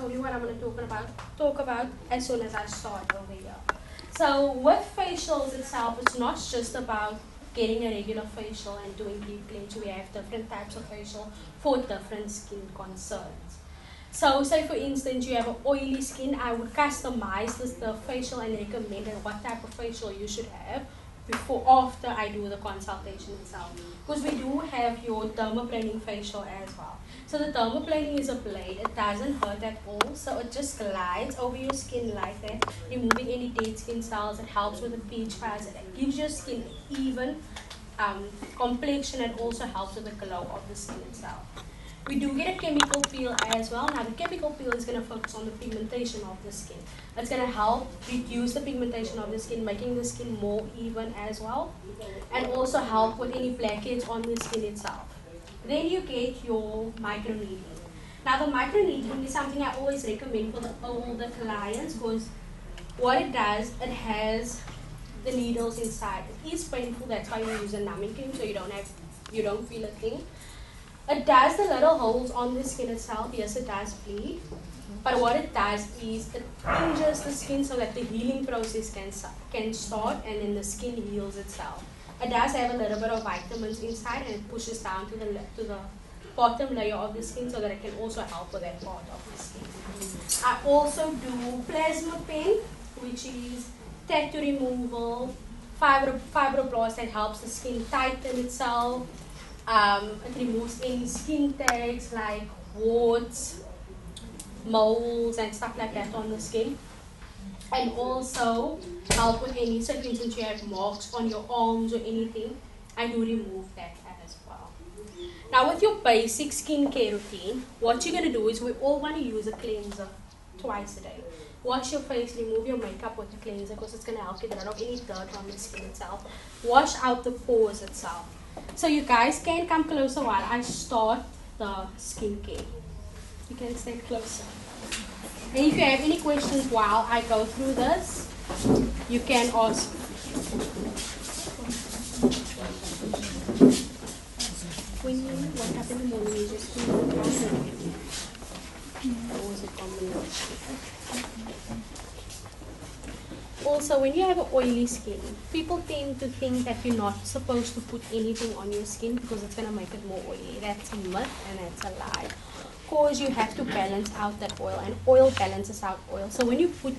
only what I'm going to talk about as soon as I start over here. So with facials itself, it's not just about getting a regular facial and doing deep cleanse. We have different types of facial for different skin concerns. So say for instance you have an oily skin, I would customize the facial and recommend what type of facial you should have after I do the consultation itself. Because we do have your dermaplaning facial as well. So the dermaplaning is a blade, it doesn't hurt at all, so it just glides over your skin like that, removing any dead skin cells. It helps with the peach fuzz, it gives your skin even complexion, and also helps with the glow of the skin itself. We do get a chemical peel as well. Now the chemical peel is going to focus on the pigmentation of the skin. It's going to help reduce the pigmentation of the skin, making the skin more even as well, and also help with any blackheads on the skin itself. Then you get your microneedling. Now the microneedling is something I always recommend for the older clients, because what it does, it has the needles inside. It is painful, that's why you use a numbing cream, so you don't feel a thing. It does the little holes on the skin itself. Yes, it does bleed. But what it does is it injures the skin so that the healing process can start, and then the skin heals itself. It does have a little bit of vitamins inside, and it pushes down to the bottom layer of the skin so that it can also help with that part of the skin. I also do plasma pen, which is tattoo removal, fibroblast that helps the skin tighten itself. It removes any skin tags like warts, moles, and stuff like that on the skin. And also help with any, so for instance you have marks on your arms or anything, I do remove that as well. Now with your basic skincare routine, what you're going to do is we all want to use a cleanser twice a day. Wash your face, remove your makeup with the cleanser because it's going to help get rid of any dirt on the skin itself. Wash out the pores itself. So you guys can come closer while I start the skincare. You can stay closer. And if you have any questions while I go through this, you can ask. When you wake up in the morning, you just feel or is it combination? Also, when you have an oily skin, people tend to think that you're not supposed to put anything on your skin because it's going to make it more oily. That's a myth and that's a lie. Because you have to balance out that oil, and oil balances out oil. So when you put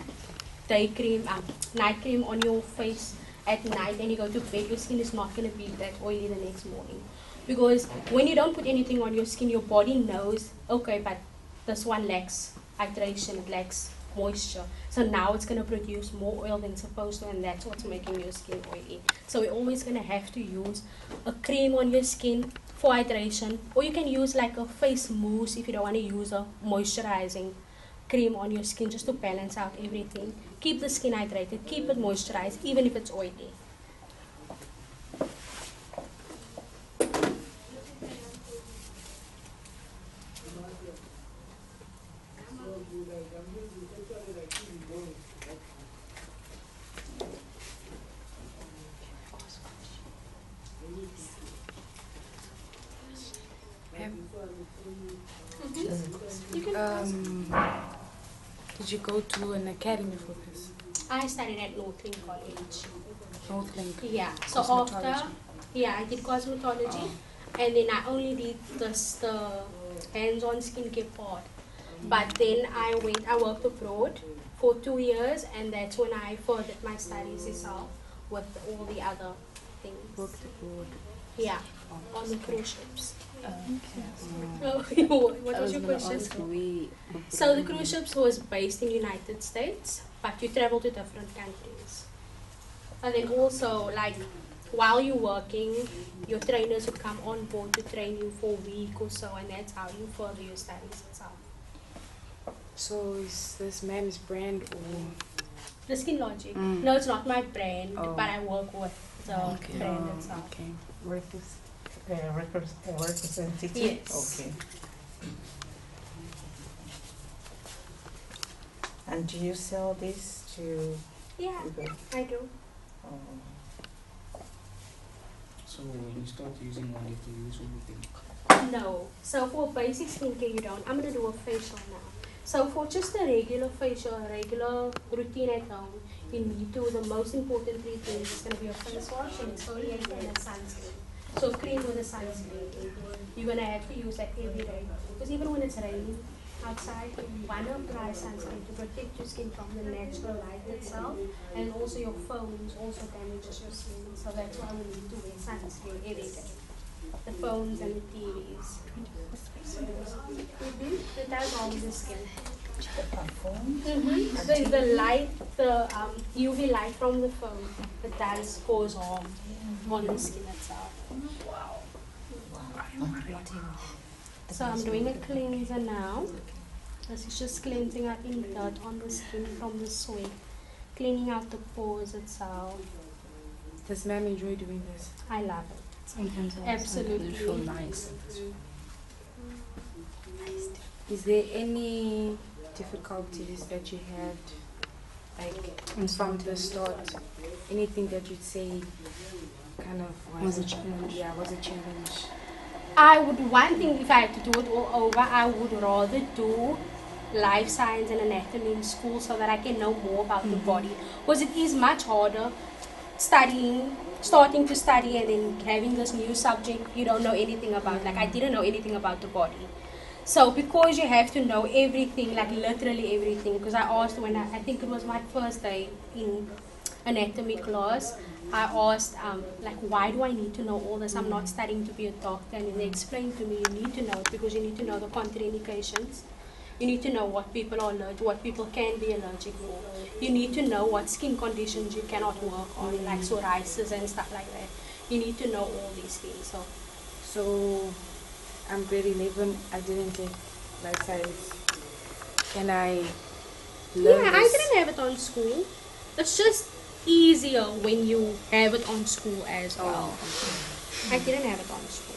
night cream on your face at night and you go to bed, your skin is not going to be that oily the next morning. Because when you don't put anything on your skin, your body knows, okay, but this one lacks hydration, it lacks moisture. So now it's going to produce more oil than it's supposed to, and that's what's making your skin oily. So we're always going to have to use a cream on your skin for hydration, or you can use like a face mousse if you don't want to use a moisturizing cream on your skin, just to balance out everything. Keep the skin hydrated, keep it moisturized, even if it's oily. Did you go to an academy for this? I studied at Northland College. Northland? Yeah. So after, I did cosmetology, and then I only did the hands-on skincare part. But then I worked abroad for 2 years, and that's when I furthered my studies itself with all the other things. Worked abroad? Yeah, on the cruise ships. Okay. What was your question? So the cruise ships was based in United States, but you travel to different countries. And then also, like, while you're working, your trainers would come on board to train you for a week or so, and that's how you further your studies itself. So is this man's brand or? The Skin Logic. No, it's not my brand, but I work with the brand itself. Okay. Representative? Yes. Okay. And do you sell this to Yeah, people? I do. So when you start using one, you have to use everything. No. So for basic skincare, you don't. I'm going to do a facial now. So for just a regular facial, a regular routine at home, you need to, the most important three things is going to be a face wash and exfoliator and a sunscreen. So cream with a sunscreen. You're going to have to use that every day. Because even when it's raining outside, you want to apply sunscreen to protect your skin from the natural light itself. And also your phones also damages your skin. So that's why we need to wear sunscreen every day. The phones and the TVs. It does harm the skin. The light, the UV light from the phone, it does cause harm on the skin itself. So I'm doing a cleanser now. This is just cleansing out any dirt on the skin from the sweat, cleaning out the pores itself. Does ma'am enjoy doing this? I love it. Sometimes I Absolutely. feel nice. Is there any difficulties that you had, like from the start? Anything that you'd say kind of Was a challenge. Yeah, was a challenge. I would, one thing, if I had to do it all over, I would rather do life science and anatomy in school so that I can know more about the body. Because it is much harder starting to study and then having this new subject you don't know anything about. Like I didn't know anything about the body. So because you have to know everything, like literally everything, because I asked when I think it was my first day in anatomy class, I asked like, why do I need to know all this? I'm not studying to be a doctor. And they explained to me, you need to know it because you need to know the contraindications. You need to know what people are allergic, what people can be allergic for. You need to know what skin conditions you cannot work on, like psoriasis and stuff like that. You need to know all these things. So I'm grade 11, I didn't take life science. Can I learn Yeah, I this? didn't have it on school. It's just easier when you have it on school as well. I didn't have it on school.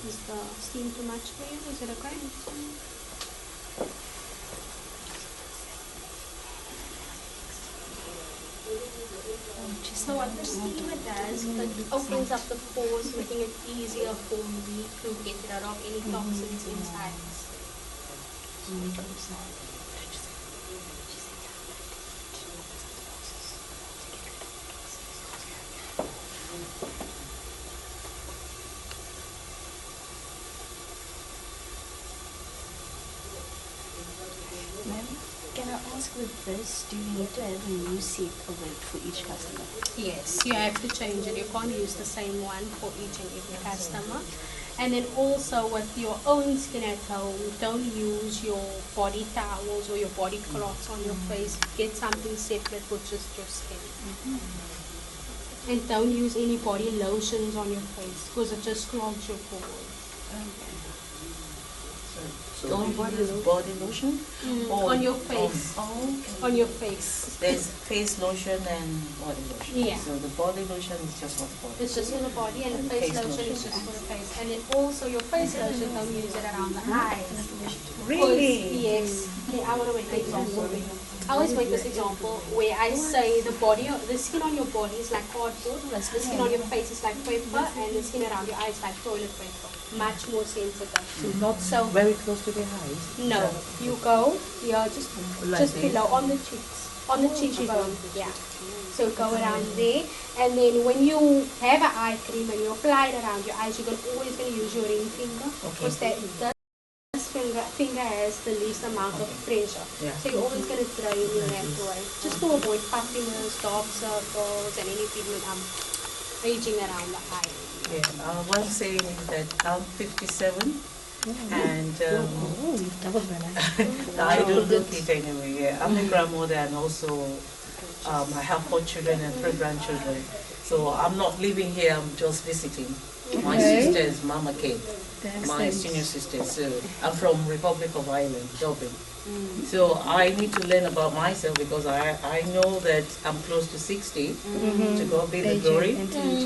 Is the steam too much for you? Is it okay? So what the steamer does, it opens up the pores, making it easier for me to get rid of any toxins inside. Ma'am, can I ask with this, do you need to have a new set of it for each customer? Yes, you have to change it. You can't use the same one for each and every customer. And then also with your own skin at home, don't use your body towels or your body cloths on your face. Get something separate for just your skin. And don't use any body lotions on your face because it just clogs your pores. So don't use body lotion? Or On your face. On your face. There's face lotion and body lotion. Yeah. So the body lotion is just for the body. It's just for the body, and the face lotion is just for the face. And then also your face lotion, don't use it around the eyes. Really? Yes. Okay, I want to make an example. I always make this example where I say the skin on your body is like cardboard, the skin on your face is like paper, and the skin around your eyes is like toilet paper. Much more sensitive. So not so very close to the eyes? No, you go here, just below, on the cheeks. On the cheekbone, yeah. So go around there, and then when you have an eye cream and you apply it around your eyes, you're always going to use your ring finger, because this finger has the least amount of pressure. Yeah. So you're always going to drain in that way, just to avoid puffiness, dark circles, and any pigment aging around the eye. Yeah. What I'm saying is that I'm 57 and I don't look it anyway. Yeah. I'm a grandmother and also I have 4 children and 3 grandchildren. So I'm not living here, I'm just visiting. My sister's mama came, my senior sister. So I'm from Republic of Ireland, Dublin. So I need to learn about myself because I know that I'm close to 60, to God be the glory.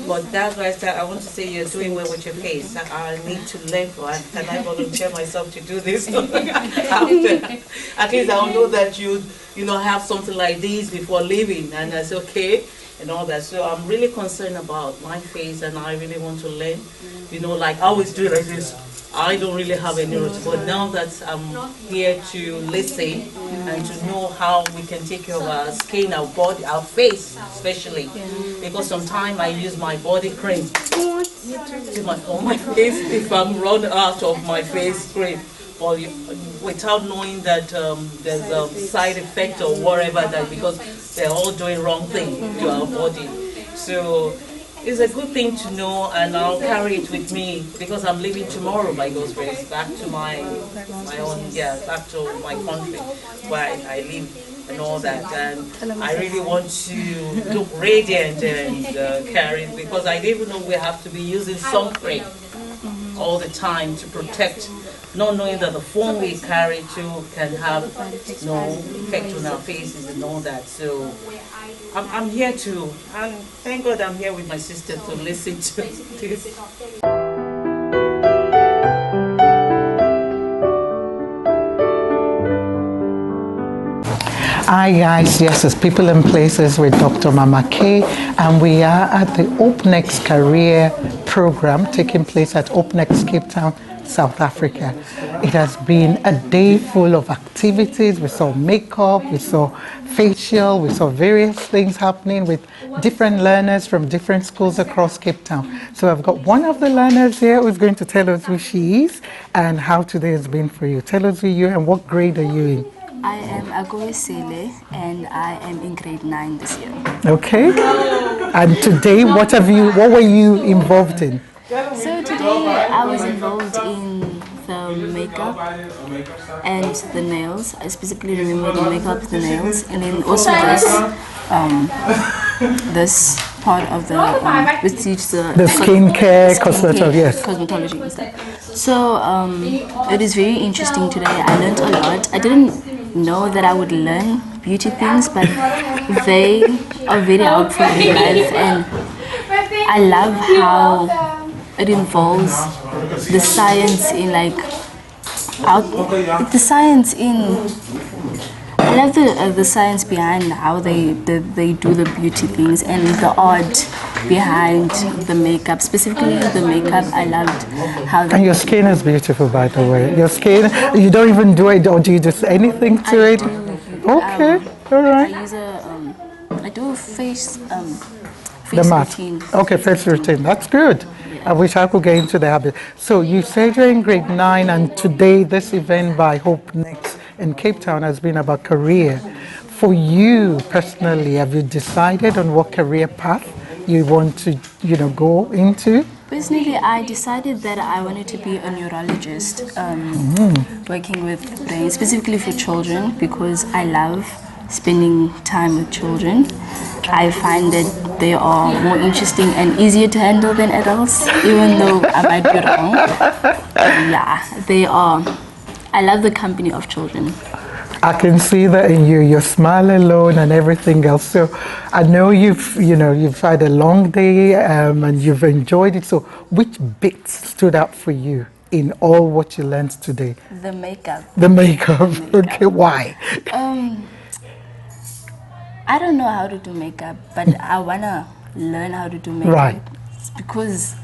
But that's why I want to say you're doing well with your face. I need to learn for it. Can I volunteer myself to do this? At least I'll know that you have something like this before leaving. And I say, okay, and all that. So I'm really concerned about my face, and I really want to learn. You know, like I always do like this. I don't really have any routine, but now that I'm here to listen and to know how we can take care of our skin, our body, our face especially, because sometimes I use my body cream on my face if I'm run out of my face cream, or without knowing that there's a side effect or whatever, that because they're all doing wrong thing to our body. So it's a good thing to know, and I'll carry it with me because I'm leaving tomorrow by God's grace back to my own, back to my country where I live and all that. And I really want to look radiant and carry it, because I didn't even know we have to be using sun cream all the time to protect, not knowing that the phone we carry too can have no effect on our faces and all that. So I'm here too, and thank God I'm here with my sister to listen to this. Hi guys, yes, it's People and Places with Dr. Mama K, and we are at the Hope Next Career Program taking place at Hope Next Cape Town, South Africa. It has been a day full of activities. We saw makeup, we saw facial, we saw various things happening with different learners from different schools across Cape Town. So I've got one of the learners here who's going to tell us who she is and how today has been for you. Tell us who you are and what grade are you in? I am Agoe Sele and I am in grade 9 this year. Okay. And today, what were you involved in? So today I was involved in the makeup and the nails. I specifically remember the makeup, the nails, and then also this part of the which teaches the skincare, cosmetology and stuff. So it is very interesting today. I learned a lot. I didn't know that I would learn beauty things, but they are very helpful in life, and I love how it involves the science in I love the science behind how they do the beauty things, and the art behind the makeup, specifically the makeup. I loved how. And your skin is beautiful, by the way. Your skin, you don't even do it, or do you just anything to it? Okay, all right. I do a face routine. Okay, face routine. That's good. I wish I could get into the habit. So you said you're in grade 9, and today this event by Hope Next in Cape Town has been about career. For you personally, have you decided on what career path you want to, go into? Personally, I decided that I wanted to be a neurologist, working with brains, specifically for children, because I love spending time with children. I find that they are more interesting and easier to handle than adults, even though I might be wrong. They are. I love the company of children. I can see that in you. Your smile alone and everything else. So I know you've had a long day and you've enjoyed it. So which bits stood out for you in all what you learned today? The makeup. The makeup. Okay, why? I don't know how to do makeup, but I wanna learn how to do makeup. Right. Because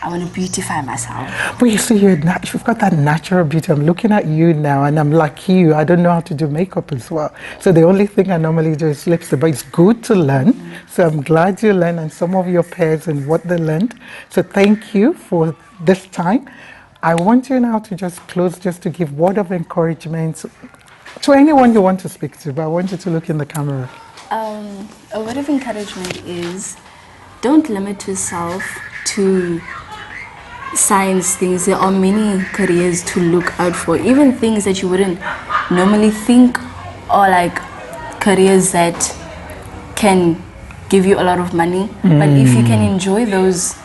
I want to beautify myself. But you see, you've got that natural beauty. I'm looking at you now, and I'm like you. I don't know how to do makeup as well. So the only thing I normally do is lipstick. But it's good to learn. So I'm glad you learned, and some of your peers and what they learned. So thank you for this time. I want you now to just close, just to give word of encouragement to anyone you want to speak to. But I want you to look in the camera. A word of encouragement is, don't limit yourself to science things. There are many careers to look out for, even things that you wouldn't normally think are like careers that can give you a lot of money. But if you can enjoy those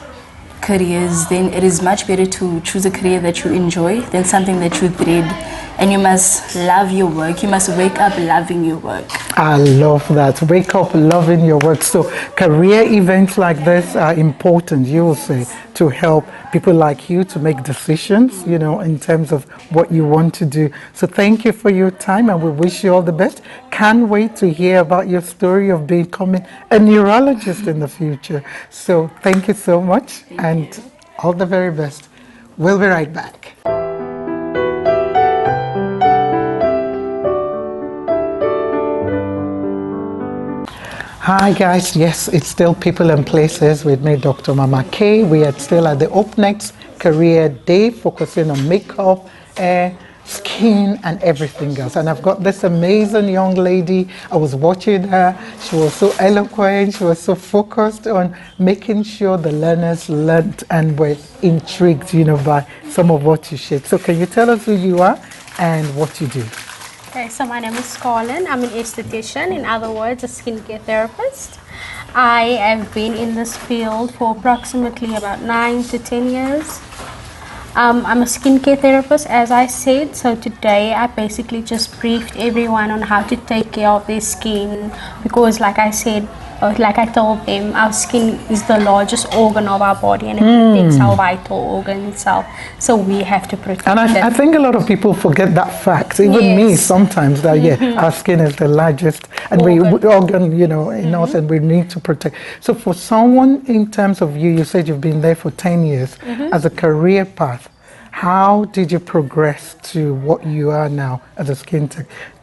careers, then it is much better to choose a career that you enjoy than something that you dread. And you must love your work. You must wake up loving your work. I love that. Wake up loving your work. So career events like this are important, you will say, to help people like you to make decisions, in terms of what you want to do. So thank you for your time, and we wish you all the best. can't wait to hear about your story of becoming a neurologist in the future. So thank you so much, and all the very best. We'll be right back. Hi guys, yes, it's still People and Places with me, Dr. Mama K. We are still at the OpenX Career Day, focusing on makeup, hair, skin, and everything else. And I've got this amazing young lady. I was watching her. She was so eloquent. She was so focused on making sure the learners learned and were intrigued, by some of what you shared. So can you tell us who you are and what you do? Okay, so my name is Colin. I'm an esthetician, in other words, a skincare therapist. I have been in this field for approximately about 9 to 10 years. I'm a skincare therapist, as I said, so today I basically just briefed everyone on how to take care of their skin, because like I said, like I told them, our skin is the largest organ of our body, and it protects our vital organ itself, so we have to protect and it. I think a lot of people forget that fact, even me sometimes, that our skin is the largest and organ, in us, and we need to protect. So for someone, in terms of you said you've been there for 10 years as a career path. How did you progress to what you are now as a skin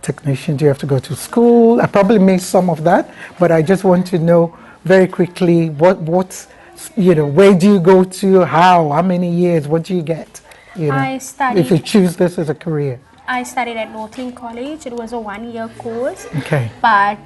technician? Do you have to go to school? I probably missed some of that, but I just want to know very quickly what's where do you go to? How many years? What do you get? I studied. If you choose this as a career. I studied at Northern College. It was a 1-year course. Okay. But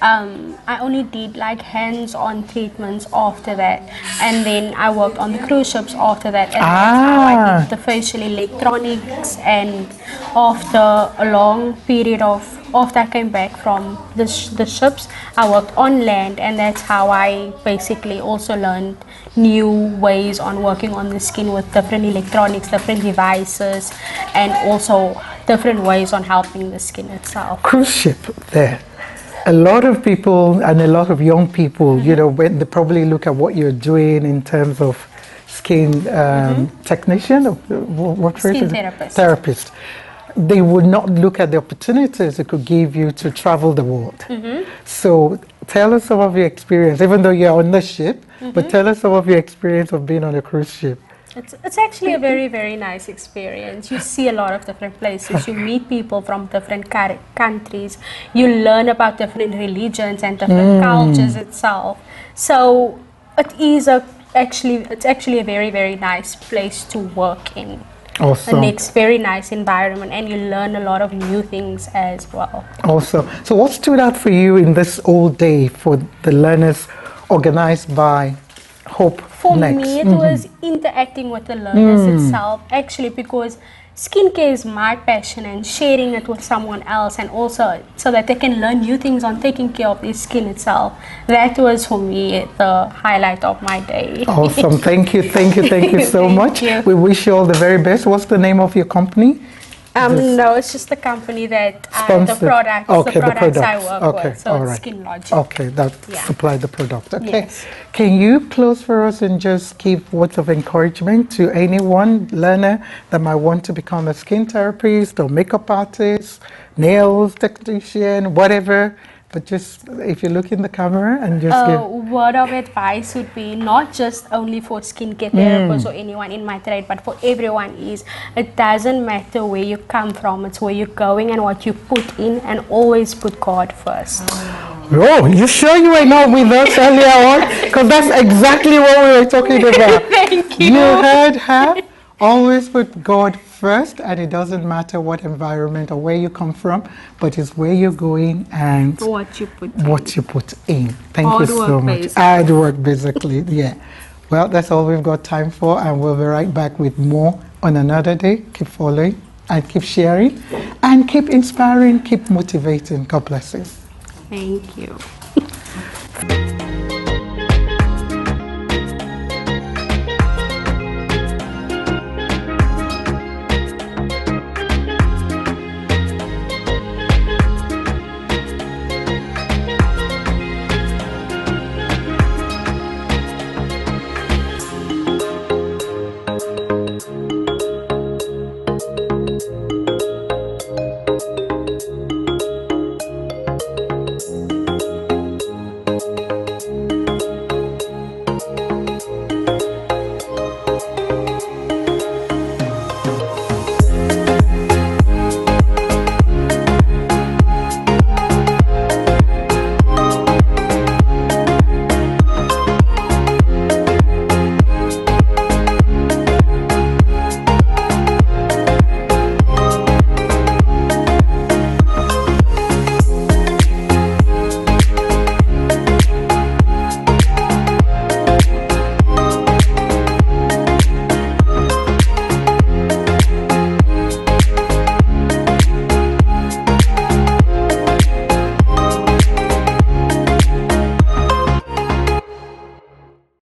I only did like hands-on treatments after that, and then I worked on the cruise ships after that, and that's how I did the facial electronics. And after a long period after I came back from the ships, I worked on land, and that's how I basically also learned new ways on working on the skin with different electronics, different devices, and also different ways on helping the skin itself. Cruise ship there. A lot of people and a lot of young people, when they probably look at what you're doing in terms of skin technician, what Skin therapist, they would not look at the opportunities it could give you to travel the world. So tell us some of your experience, even though you're on the ship, but tell us some of your experience of being on a cruise ship. It's actually a very, very nice experience. You see a lot of different places. You meet people from different countries. You learn about different religions and different cultures itself. So it's actually a very, very nice place to work in. Awesome. And it's very nice environment, and you learn a lot of new things as well. Awesome. So what stood out for you in this all day for the learners organized by Hope For Next? me, it was interacting with the learners itself, actually, because skincare is my passion, and sharing it with someone else, and also so that they can learn new things on taking care of their skin itself. That was for me the highlight of my day. Awesome. Thank you so much. You. We wish you all the very best. What's the name of your company? No, it's just the company that the products I work with. So it's Skin Logic. Okay, that supply the product. Okay. Yes. Can you close for us and just give words of encouragement to anyone learner that might want to become a skin therapist or makeup artist, nails technician, whatever? But just if you look in the camera and just give. Word of advice would be not just only for skincare therapists or anyone in my trade, but for everyone is it doesn't matter where you come from, it's where you're going and what you put in, and always put God first. Oh, you sure you were not with us earlier on? Because that's exactly what we were talking about. Thank you. You heard her? Always put God first, and it doesn't matter what environment or where you come from, but it's where you're going and What you put in. Thank you so much. Hard work, basically. Yeah. Well, that's all we've got time for, and we'll be right back with more on another day. Keep following and keep sharing and keep inspiring, keep motivating. God bless you. Thank you.